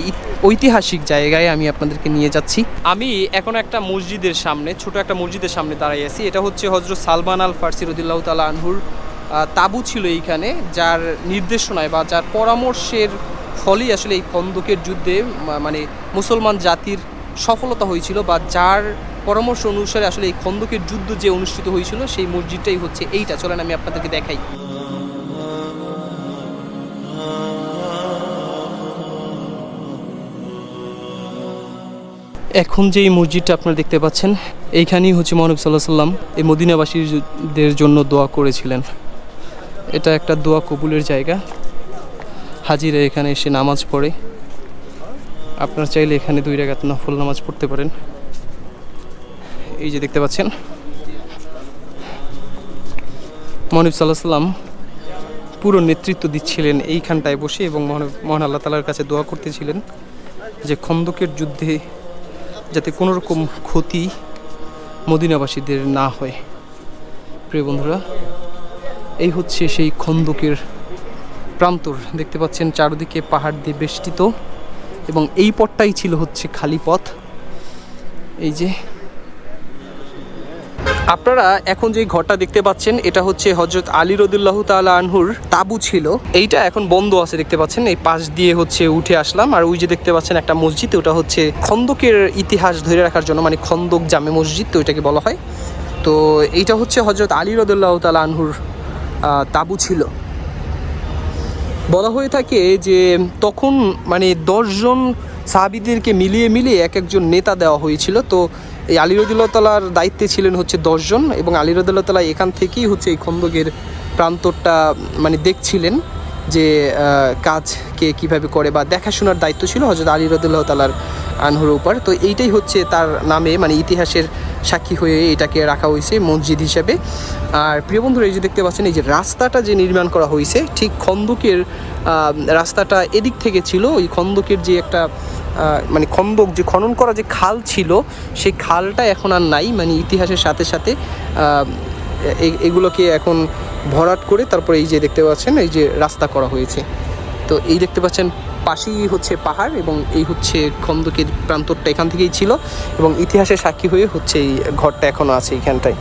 ঐতিহাসিক জায়গায় আমি আপনাদেরকে নিয়ে যাচ্ছি। আমি এখন একটা মসজিদের সামনে, ছোট একটা মসজিদের সামনে দাঁড়াই আছি। এটা হচ্ছে হযরত সালমান আল ফারসি রাদিয়াল্লাহু তাআলা আনহুর তাঁবু ছিল এইখানে, যার নির্দেশনায় বা যার পরামর্শের ফলেই আসলে এই খন্দকের যুদ্ধে মানে মুসলমান জাতির সফলতা হয়েছিল, বা যার পরামর্শ অনুসারে আসলে এই খন্দকের যুদ্ধ যে অনুষ্ঠিত হয়েছিল সেই মসজিদটাই হচ্ছে এইটা। চলেন আমি আপনাদেরকে দেখাই। এখন যে এই মসজিদটা আপনারা দেখতে পাচ্ছেন, এইখানেই হচ্ছে মহানবী সাল্লাল্লাহু আলাইহি সাল্লাম এই মদিনাবাসীদের জন্য দোয়া করেছিলেন। এটা একটা দোয়া কবুলের জায়গা। হাজিরা এখানে এসে নামাজ পড়ে। আপনারা চাইলে এখানে 2 রাকাত নফল নামাজ পড়তে পারেন। এই যে দেখতে পাচ্ছেন মহানবী সাল্লাল্লাহু আলাইহি সাল্লাম পুরো নেতৃত্ব দিচ্ছিলেন এইখানটায় বসে, এবং মহান আল্লাহ তাআলার কাছে দোয়া করতেছিলেন যে খন্দকের যুদ্ধে যাতে কোনো রকম ক্ষতি মদিনাবাসীদের না হয়। প্রিয় বন্ধুরা, এই হচ্ছে সেই খন্দকের প্রান্তর। দেখতে পাচ্ছেন চারদিকে পাহাড় দিয়ে বেষ্টিত, এবং এই পথটাই ছিল হচ্ছে খালি পথ। এই যে আপনারা এখন যে ঘরটা দেখতে পাচ্ছেন, এটা হচ্ছে হযরত আলী রাদিয়াল্লাহু তাআলা আনহুর তাঁবু ছিল। এইটা এখন বন্ধ আছে, দেখতে পাচ্ছেন। এই পাশ দিয়ে হচ্ছে উঠে আসলাম। আর ওই যে দেখতে পাচ্ছেন একটা মসজিদ, ওটা হচ্ছে খন্দকের ইতিহাস ধরে রাখার জন্য, মানে খন্দক জামে মসজিদ তো এটাকে বলা হয়। তো এইটা হচ্ছে হযরত আলী রাদিয়াল্লাহু তাআলা আনহুর তাঁবু ছিল। বলা হয়ে থাকে যে তখন মানে 10 জন সাহাবীদেরকে মিলিয়ে এক একজন নেতা দেওয়া হয়েছিল। তো এই আলী রাদিয়াল্লাহু তাআলার দায়িত্বে ছিলেন হচ্ছে 10 জন, এবং আলী রাদিয়াল্লাহু তাআলা এখান থেকেই হচ্ছে এই খন্দকের প্রান্তরটা মানে দেখছিলেন যে কাজ কে কীভাবে করে, বা দেখাশোনার দায়িত্ব ছিল হযরত আলী রাদিয়াল্লাহু তাআলার আনহুর উপর। তো এইটাই হচ্ছে তার নামে মানে ইতিহাসের সাক্ষী হয়ে এটাকে রাখা হয়েছে মসজিদ হিসেবে। আর প্রিয় বন্ধুরা, এই যে দেখতে পাচ্ছেন এই যে রাস্তাটা যে নির্মাণ করা হয়েছে, ঠিক খন্দকের রাস্তাটা এদিক থেকে ছিল। ওই খন্দকের যে একটা মানে খন্দক যে খনন করা যে খাল ছিল, সেই খালটা এখন আর নাই। মানে ইতিহাসের সাথে সাথে এগুলোকে এখন ভরাট করে তারপরে এই যে দেখতে পাচ্ছেন এই যে রাস্তা করা হয়েছে। তো এই দেখতে পাচ্ছেন পাশেই হচ্ছে পাহাড়, এবং এই হচ্ছে খন্দকের প্রান্তরটা এখান থেকেই ছিল, এবং ইতিহাসের সাক্ষী হয়ে হচ্ছে এই ঘরটা এখনও আছে এইখানটায়।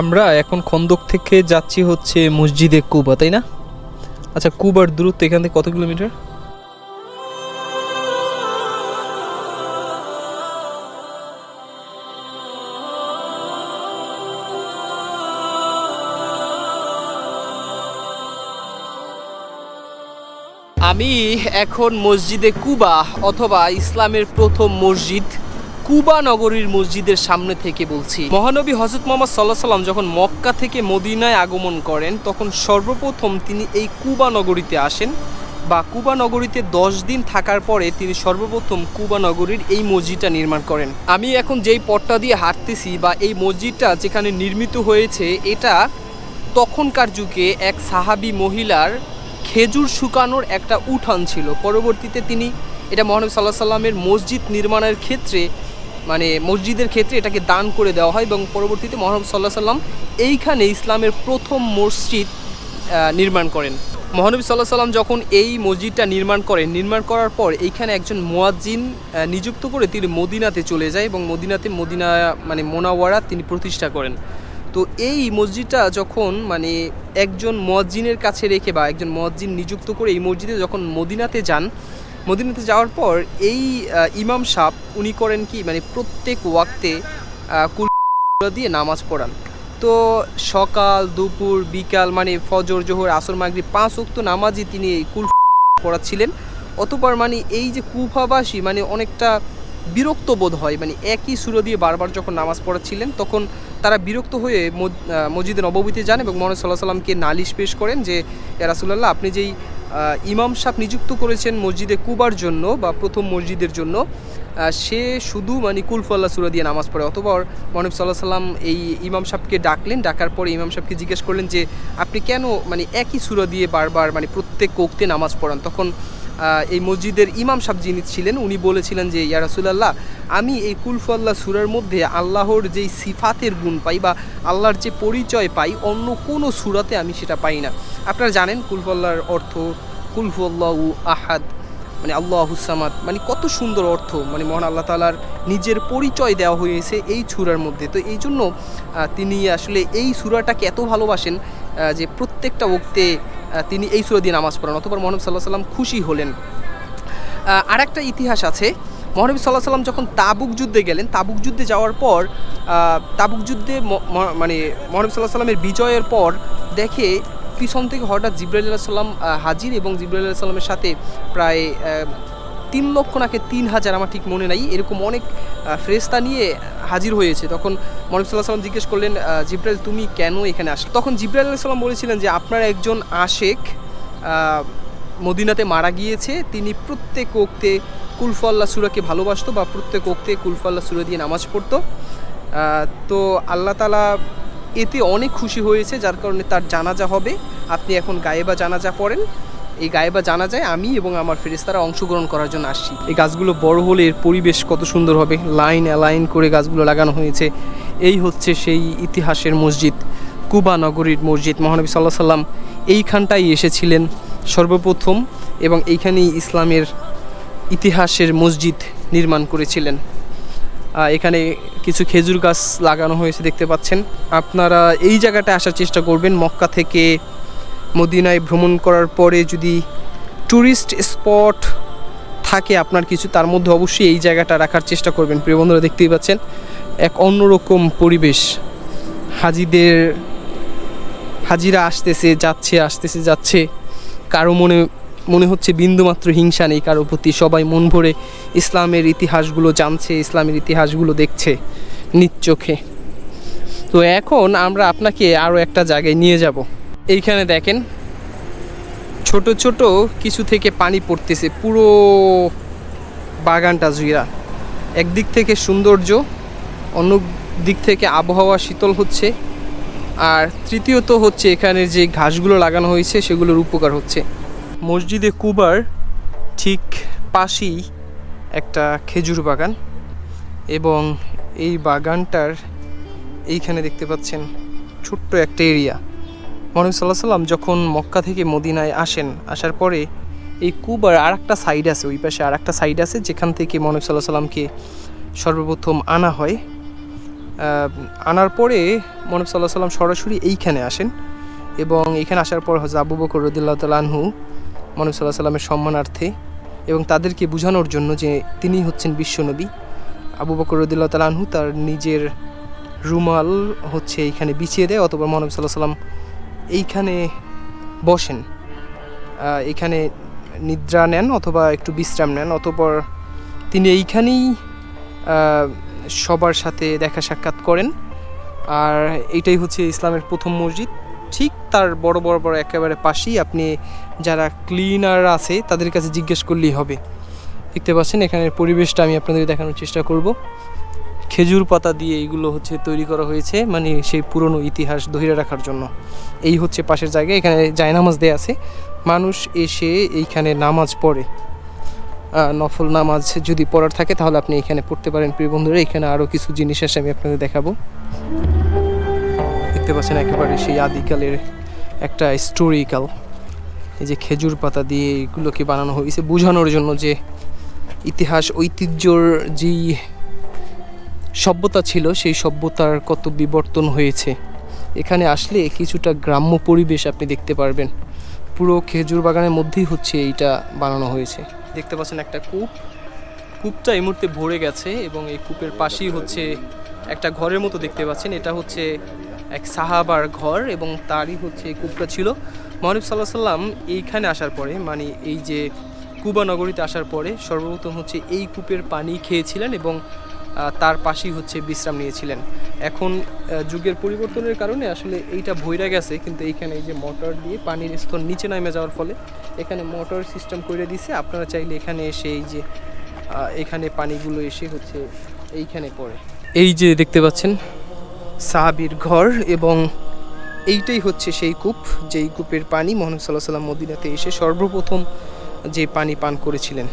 আমরা এখন খন্দক থেকে যাচ্ছি হচ্ছে মসজিদে কুবা, তাই না? আচ্ছা, কুবার দূরত্ব এখান থেকে কত কিলোমিটার? আমি এখন মসজিদে কুবা অথবা ইসলামের প্রথম মসজিদ কুবা নগরীর মসজিদের সামনে থেকে বলছি। মহানবী হযরত মুহাম্মদ সাল্লাল্লাহু আলাইহি ওয়াসাল্লাম যখন মক্কা থেকে মদিনায় আগমন করেন, তখন সর্বপ্রথম তিনি এই কুবা নগরীতে আসেন, বা কুবা নগরীতে 10 দিন থাকার পরে তিনি সর্বপ্রথম কুবা নগরীর এই মসজিদটা নির্মাণ করেন। আমি এখন যেই পথটা দিয়ে হাঁটতেছি বা এই মসজিদটা যেখানে নির্মিত হয়েছে, এটা তখনকার যুগে এক সাহাবী মহিলার খেজুর শুকানোর একটা উঠান ছিল। পরবর্তীতে তিনি এটা মহানবী সাল্লাল্লাহু আলাইহি ওয়াসাল্লামের মসজিদ নির্মাণের ক্ষেত্রে মানে মসজিদের ক্ষেত্রে এটাকে দান করে দেওয়া হয়, এবং পরবর্তীতে মহানবী সাল্লাল্লাহু আলাইহি ওয়াসাল্লাম এইখানে ইসলামের প্রথম মসজিদ নির্মাণ করেন। মহানবী সাল্লাল্লাহু আলাইহি ওয়াসাল্লাম যখন এই মসজিদটা নির্মাণ করার পর এইখানে একজন মুয়াজ্জিন নিযুক্ত করে তিনি মদিনাতে চলে যায়, এবং মদিনা মানে মুনাওয়ারা তিনি প্রতিষ্ঠা করেন। তো এই মসজিদটা যখন মানে একজন মুয়াজ্জিনের কাছে রেখে বা একজন মুয়াজ্জিন নিযুক্ত করে এই মসজিদে যখন মদিনাতে যাওয়ার পর এই ইমাম সাহেব উনি করেন কি, মানে প্রত্যেক ওয়াক্তে কুল দিয়ে নামাজ পড়ান। তো সকাল দুপুর বিকাল মানে ফজর জোহর আসর মাগরিব 5 ওয়াক্ত নামাজই তিনি এই কুল পড়াচ্ছিলেন। অতঃপর মানে এই যে কুফাবাসী মানে অনেকটা বিরক্ত বোধ হয়, মানে একই সূরা দিয়ে বারবার যখন নামাজ পড়াচ্ছিলেন, তখন তারা বিরক্ত হয়ে মসজিদে নববীতে যান এবং মহানবী সাল্লাল্লাহু আলাইহি ওয়াসাল্লামকে নালিশ পেশ করেন যে ইয়া রাসূলুল্লাহ, আপনি যেই ইমাম সাহেব নিযুক্ত করেছেন মসজিদে কুবার জন্য বা প্রথম মসজিদের জন্য, সে শুধু মানে কুলফল্লা সূরা দিয়ে নামাজ পড়ে। অতঃপর মহানবী সাল্লাল্লাহু আলাইহি সাল্লাম এই ইমাম সাহেবকে ডাকলেন, ডাকার পরে ইমাম সাহেবকে জিজ্ঞেস করলেন যে আপনি কেন মানে একই সূরা দিয়ে বারবার মানে প্রত্যেক ওক্তে নামাজ পড়ান। তখন এই মসজিদের ইমাম সাহেব যিনি ছিলেন উনি বলেছিলেন যে ইয়া রাসূলুল্লাহ, আমি এই কুলফল্লা সূরার মধ্যে আল্লাহর যেই সিফাতের গুণ পাই বা আল্লাহর যে পরিচয় পাই অন্য কোনো সূরাতে আমি সেটা পাই না। আপনারা জানেন কুলফল্লার অর্থ কুলহুয়াল্লাহু আহাদ, মানে আল্লাহুস সামাদ, মানে কত সুন্দর অর্থ, মানে মহান আল্লাহ তাআলার নিজের পরিচয় দেওয়া হয়েছে এই সূরার মধ্যে। তো এই জন্য তিনি আসলে এই সূরাটাকে এত ভালোবাসেন যে প্রত্যেকটা ওক্তে তিনি এই সূরা দিয়ে নামাজ পড়েন। অতঃপর মহানবী সাল্লাল্লাহু আলাইহি সাল্লাম খুশি হলেন। আর একটা ইতিহাস আছে, মহানবী সাল্লাল্লাহু আলাইহি সাল্লাম যখন তাবুক যুদ্ধে গেলেন, তাবুক যুদ্ধে যাওয়ার পর তাবুক যুদ্ধে মানে মহানবী সাল্লাল্লাহু আলাইহি সাল্লামের বিজয়ের পর দেখে পিছন থেকে হঠাৎ জিবরাইল আলাইহিস সালাম হাজির, এবং জিবরাইল আলাইহিস সালামের সাথে প্রায় 3 লক্ষ নাকি 3000 আমার ঠিক মনে নাই, এরকম অনেক ফেরেশতা নিয়ে হাজির হয়েছে। তখন মহানবী সাল্লাল্লাহু আলাইহি সাল্লাম জিজ্ঞেস করলেন, জিবরাইল তুমি কেন এখানে আসলে? তখন জিবরাইল আলাইহিস সালাম বলেছিলেন যে আপনার একজন আশেক মদিনাতে মারা গিয়েছে, তিনি প্রত্যেক ওক্তে কুলফল্লা সূরাকে ভালোবাসতো বা প্রত্যেক ওক্তে কুলফল্লা সূরা দিয়ে নামাজ পড়তো। তো আল্লাহ তাআলা এতে অনেক খুশি হয়েছে, যার কারণে তার জানাজা হবে। আপনি এখন গায়েবা জানাজা পড়েন। এই গায়েবা জানাজায় আমি এবং আমার ফেরেশতারা অংশগ্রহণ করার জন্য আসছি। এই গাছগুলো বড় হলে এর পরিবেশ কত সুন্দর হবে, লাইন অ্যালাইন করে গাছগুলো লাগানো হয়েছে। এই হচ্ছে সেই ইতিহাসের মসজিদ, কুবা নগরীর মসজিদ। মহানবী সাল্লাল্লাহু আলাইহি সাল্লাম এইখানটাই এসেছিলেন সর্বপ্রথম, এবং এইখানেই ইসলামের ইতিহাসের মসজিদ নির্মাণ করেছিলেন। এখানে কিছু খেজুর গাছ লাগানো হয়েছে দেখতে পাচ্ছেন। আপনারা এই জায়গাটা আসার চেষ্টা করবেন। মক্কা থেকে মদিনায় ভ্রমণ করার পরে যদি ট্যুরিস্ট স্পট থাকে আপনার কিছু, তার মধ্যে অবশ্যই এই জায়গাটা রাখার চেষ্টা করবেন। প্রিয় বন্ধুরা, দেখতেই পাচ্ছেন এক অন্যরকম পরিবেশ। হাজিরা আসতেছে যাচ্ছে, কারো মনে হচ্ছে বিন্দুমাত্র হিংসা নেই কারো প্রতি। সবাই মন ভরে ইসলামের ইতিহাসগুলো জানছে, ইসলামের ইতিহাসগুলো দেখছে নিজ চোখে। তো এখন আমরা আপনাকে আরও একটা জায়গায় নিয়ে যাব। এইখানে দেখেন ছোট ছোট কিছু থেকে পানি পড়তেছে পুরো বাগানটা জুড়া। একদিক থেকে সৌন্দর্য, অন্য দিক থেকে আবহাওয়া শীতল হচ্ছে, আর তৃতীয়ত হচ্ছে এখানে যে ঘাসগুলো লাগানো হয়েছে সেগুলোর উপকার হচ্ছে। মসজিদে কুবার ঠিক পাশেই একটা খেজুর বাগান, এবং এই বাগানটার এইখানে দেখতে পাচ্ছেন ছোট্ট একটা এরিয়া। মহানবী সাল্লাল্লাহু আলাইহি সাল্লাম যখন মক্কা থেকে মদিনায় আসার পরে এই কুবার আর একটা সাইড আছে, ওই পাশে আর একটা সাইড আছে যেখান থেকে মহানবী সাল্লাল্লাহু আলাইহি সাল্লামকে সর্বপ্রথম আনা হয়। আনার পরে মহানবী সাল্লাল্লাহু আলাইহি সাল্লাম সরাসরি এইখানে আসেন, এবং এইখানে আসার পর হযরত আবু বকর রাদিয়াল্লাহু তাআলা আনহু মহানবী সাল্লাল্লাহু আলাইহি সাল্লামের সম্মানার্থে এবং তাদেরকে বোঝানোর জন্য যে তিনি হচ্ছেন বিশ্বনবী, আবু বকর রাদিয়াল্লাহু তাআলা আনহু তার নিজের রুমাল হচ্ছে এইখানে বিছিয়ে দেয়। অতঃপর মহানবী সাল্লাল্লাহু আলাইহি সাল্লাম এইখানে বসেন, এখানে নিদ্রা নেন অথবা একটু বিশ্রাম নেন। অতঃপর তিনি এইখানেই সবার সাথে দেখা সাক্ষাৎ করেন। আর এইটাই হচ্ছে ইসলামের প্রথম মসজিদ। ঠিক তার বড় একেবারে পাশেই আপনি যারা ক্লিনার আছে তাদের কাছে জিজ্ঞেস করলেই হবে। দেখতে পাচ্ছেন এখানের পরিবেশটা আমি আপনাদের দেখানোর চেষ্টা করব। খেজুর পাতা দিয়ে এইগুলো হচ্ছে তৈরি করা হয়েছে, মানে সেই পুরনো ইতিহাস ধরে রাখার জন্য। এই হচ্ছে পাশের জায়গা, এখানে জায়নামাজ দেয়া আছে, মানুষ এসে এইখানে নামাজ পড়ে। নফল নামাজ যদি পড়ার থাকে তাহলে আপনি এখানে পড়তে পারেন। প্রিয় বন্ধুরা, এখানে আরও কিছু জিনিস আছে আমি আপনাদের দেখাবো। দেখতে পাচ্ছেন একেবারে সেই আদিকালের একটা হিস্টোরিক্যাল, এই যে খেজুর পাতা দিয়ে এগুলোকে বানানো হয়েছে বোঝানোর জন্য যে ইতিহাস ঐতিহ্যর যেই সভ্যতা ছিল সেই সভ্যতার কত বিবর্তন হয়েছে। এখানে আসলে কিছুটা গ্রাম্য পরিবেশ আপনি দেখতে পারবেন। পুরো খেজুর বাগানের মধ্যেই হচ্ছে এইটা বানানো হয়েছে। দেখতে পাচ্ছেন একটা কূপটা এই মুহূর্তে ভরে গেছে, এবং এই কূপের পাশেই হচ্ছে একটা ঘরের মতো দেখতে পাচ্ছেন। এটা হচ্ছে এক সাহাবার ঘর, এবং তারই হচ্ছে এই কূপটা ছিল। মহানবী সাল্লাল্লাহু আলাইহি সাল্লাম এইখানে আসার পরে, মানে এই যে কুবা নগরীতে আসার পরে সর্বপ্রথম হচ্ছে এই কূপের পানি খেয়েছিলেন, এবং তার পাশেই হচ্ছে বিশ্রাম নিয়েছিলেন। এখন যুগের পরিবর্তনের কারণে আসলে এইটা ভইরা গেছে, কিন্তু এইখানে এই যে মোটর দিয়ে পানির স্তর নিচে নেমে যাওয়ার ফলে এখানে মোটর সিস্টেম করে দিছে। আপনারা চাইলে এখানে এসে এই যে এখানে পানিগুলো এসে হচ্ছে এইখানে পড়ে। এই যে দেখতে পাচ্ছেন সাহাবীর ঘর, এবং এইটাই হচ্ছে সেই কূপ, যেই কূপের পানি মুহাম্মদ সাল্লাল্লাহু আলাইহি ওয়াসাল্লাম মদিনাতে এসে সর্বপ্রথম যে পানি পান করেছিলেন।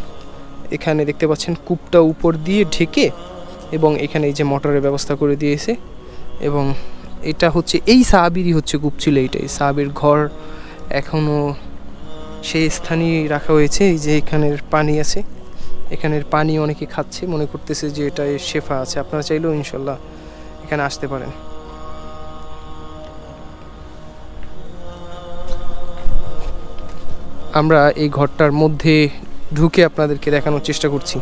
এখানে দেখতে পাচ্ছেন কূপটা উপর দিয়ে ঢেকে, এবং এখানে এই যে মোটরের ব্যবস্থা করে দিয়েছে, এবং এটা হচ্ছে এই সাহাবীরই হচ্ছে কূপ ছিল এইটাই। সাহাবীর ঘর এখনও সেই স্থানেই রাখা হয়েছে। এই যে এখানের পানি আছে, এখানের পানি অনেকে খাচ্ছে, মনে করতেছে যে এটায় শেফা আছে। আপনারা চাইলেও ইনশাল্লাহ এখানে আসতে পারেন। আমরা এই ঘরটার মধ্যে ঢুকে আপনাদেরকে দেখানোর চেষ্টা করছি।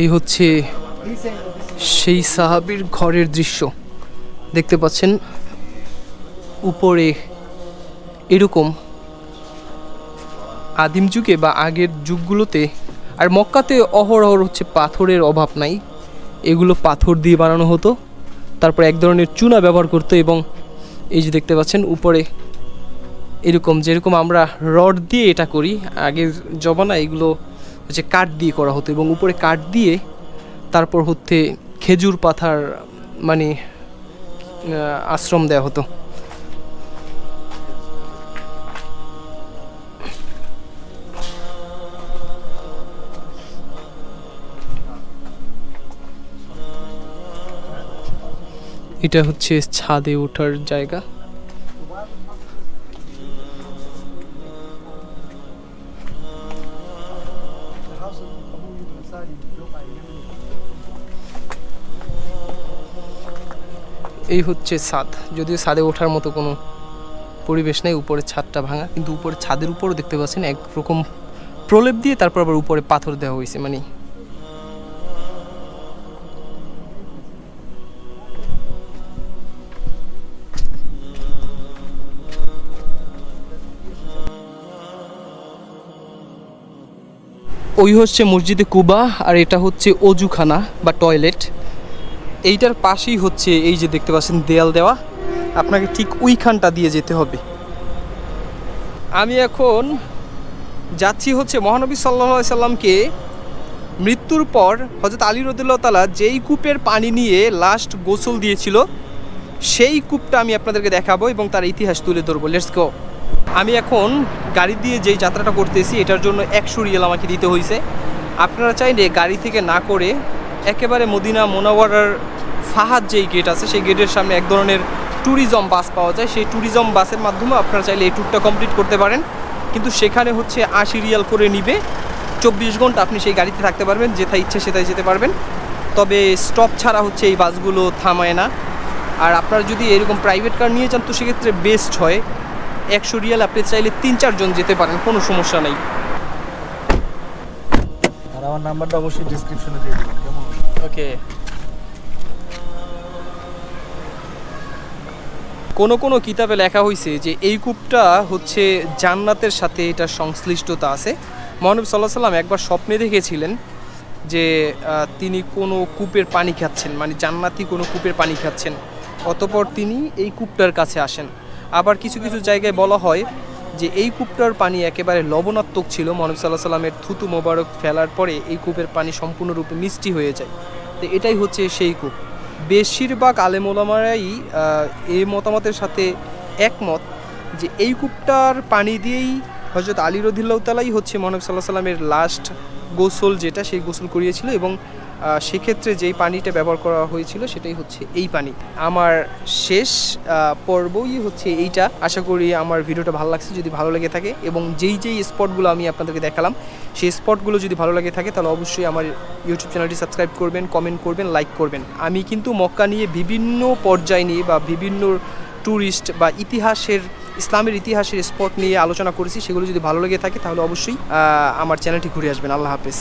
এই হচ্ছে সেই সাহাবীর ঘরের দৃশ্য। দেখতে পাচ্ছেন উপরে এরকম আদিম যুগে বা আগের যুগগুলোতে, আর মক্কাতে অহরহ হচ্ছে পাথরের অভাব নাই, এগুলো পাথর দিয়ে বানানো হতো। তারপর এক ধরনের চুনা ব্যবহার করতো, এবং এই যে দেখতে পাচ্ছেন উপরে এরকম, যেরকম আমরা রড দিয়ে এটা করি, আগের জমানা এগুলো হচ্ছে কাঠ দিয়ে করা হতো, এবং উপরে কাঠ দিয়ে তারপর হচ্ছে খেজুর পাতার মানে আশ্রম দেওয়া হতো। এটা হচ্ছে ছাদে ওঠার জায়গা। এই হচ্ছে ছাদ, যদিও ছাদে ওঠার মতো কোনো পরিবেশ নেই, উপরের ছাদটা ভাঙা, কিন্তু উপরে ছাদের উপরও দেখতে পাচ্ছেন একরকম প্রলেপ দিয়ে তারপর আবার উপরে পাথর দেওয়া হয়েছে। মানে ওই হচ্ছে মসজিদে কুবা, আর এটা হচ্ছে অজুখানা বা টয়লেট। এইটার পাশেই হচ্ছে এই যে দেখতে পাচ্ছেন দেয়াল দেওয়া, আপনাকে ঠিক ওইখানটা দিয়ে যেতে হবে। আমি এখন যাচ্ছি হচ্ছে মহানবী সাল্লাল্লাহু আলাইহি সাল্লামকে মৃত্যুর পর হযরত আলী রাদিয়াল্লাহু তাআলা যেই কূপের পানি নিয়ে লাস্ট গোসল দিয়েছিল, সেই কূপটা আমি আপনাদেরকে দেখাবো এবং তার ইতিহাস তুলে ধরবো। Let's go. আমি এখন গাড়ি দিয়ে যেই যাত্রাটা করতেছি, এটার জন্য 100 রিয়াল আমাকে দিতে হয়েছে। আপনারা চাইলে গাড়ি থেকে না করে একেবারে মদিনা মুনাওয়ারার ফাহাদ যেই গেট আছে, সেই গেটের সামনে এক ধরনের ট্যুরিজম বাস পাওয়া যায়, সেই ট্যুরিজম বাসের মাধ্যমে আপনারা চাইলে এই ট্যুরটা কমপ্লিট করতে পারেন। কিন্তু সেখানে হচ্ছে 80 রিয়াল করে নিবে, 24 ঘন্টা আপনি সেই গাড়িতে থাকতে পারবেন, যেথায় ইচ্ছে সেটাই যেতে পারবেন। তবে স্টপ ছাড়া হচ্ছে এই বাসগুলো থামায় না। আর আপনারা যদি এরকম প্রাইভেট কার নিয়ে যান তো সেক্ষেত্রে বেস্ট হয়। 100 রিয়াল আপনি চাইলে 3-4 জন যেতে পারেন, কোনো সমস্যা নেই। আর আমার নাম্বারটা অবশ্যই ডেসক্রিপশনে দিয়ে দিবেন, কেমন? ওকে। কোনো কিতাবে লেখা হয়েছে যে এই কূপটা হচ্ছে জান্নাতের সাথে এটা সংশ্লিষ্টতা আছে। মহানবী সাল্লাল্লাহু আলাইহি সাল্লাম একবার স্বপ্নে দেখেছিলেন যে তিনি কোনো কূপের পানি খাচ্ছেন, মানে জান্নাতি কোনো কূপের পানি খাচ্ছেন। অতঃপর তিনি এই কূপটার কাছে আসেন। আবার কিছু কিছু জায়গায় বলা হয় যে এই কূপটার পানি একেবারে লবণাত্মক ছিল। মহানবী সাল্লাল্লাহু আলাইহি সাল্লামের থুতু মোবারক ফেলার পরে এই কূপের পানি সম্পূর্ণরূপে মিষ্টি হয়ে যায়। তো এটাই হচ্ছে সেই কূপ। বেশিরভাগ আলেম ওলামারাই এই মতামতের সাথে একমত যে এই কূপটার পানি দিয়েই হযরত আলী রাদিয়াল্লাহু তাআলাই হচ্ছে মহানবী সাল্লাল্লাহু আলাইহি সাল্লামের লাস্ট গোসল, যেটা সেই গোসল করিয়েছিল, এবং সেক্ষেত্রে যেই পানিটা ব্যবহার করা হয়েছিল সেটাই হচ্ছে এই পানি। আমার শেষ পর্বই হচ্ছে এইটা। আশা করি আমার ভিডিওটা ভালো লাগছে। যদি ভালো লেগে থাকে এবং যেই স্পটগুলো আমি আপনাদেরকে দেখালাম সেই স্পটগুলো যদি ভালো লাগে থাকে, তাহলে অবশ্যই আমার ইউটিউব চ্যানেলটি সাবস্ক্রাইব করবেন, কমেন্ট করবেন, লাইক করবেন। আমি কিন্তু মক্কা নিয়ে বিভিন্ন পর্যায় নিয়ে বা বিভিন্ন ট্যুরিস্ট বা ইসলামের ইতিহাসের স্পট নিয়ে আলোচনা করেছি। সেগুলো যদি ভালো লেগে থাকে তাহলে অবশ্যই আমার চ্যানেলটি ঘুরে আসবেন। আল্লাহ হাফেজ।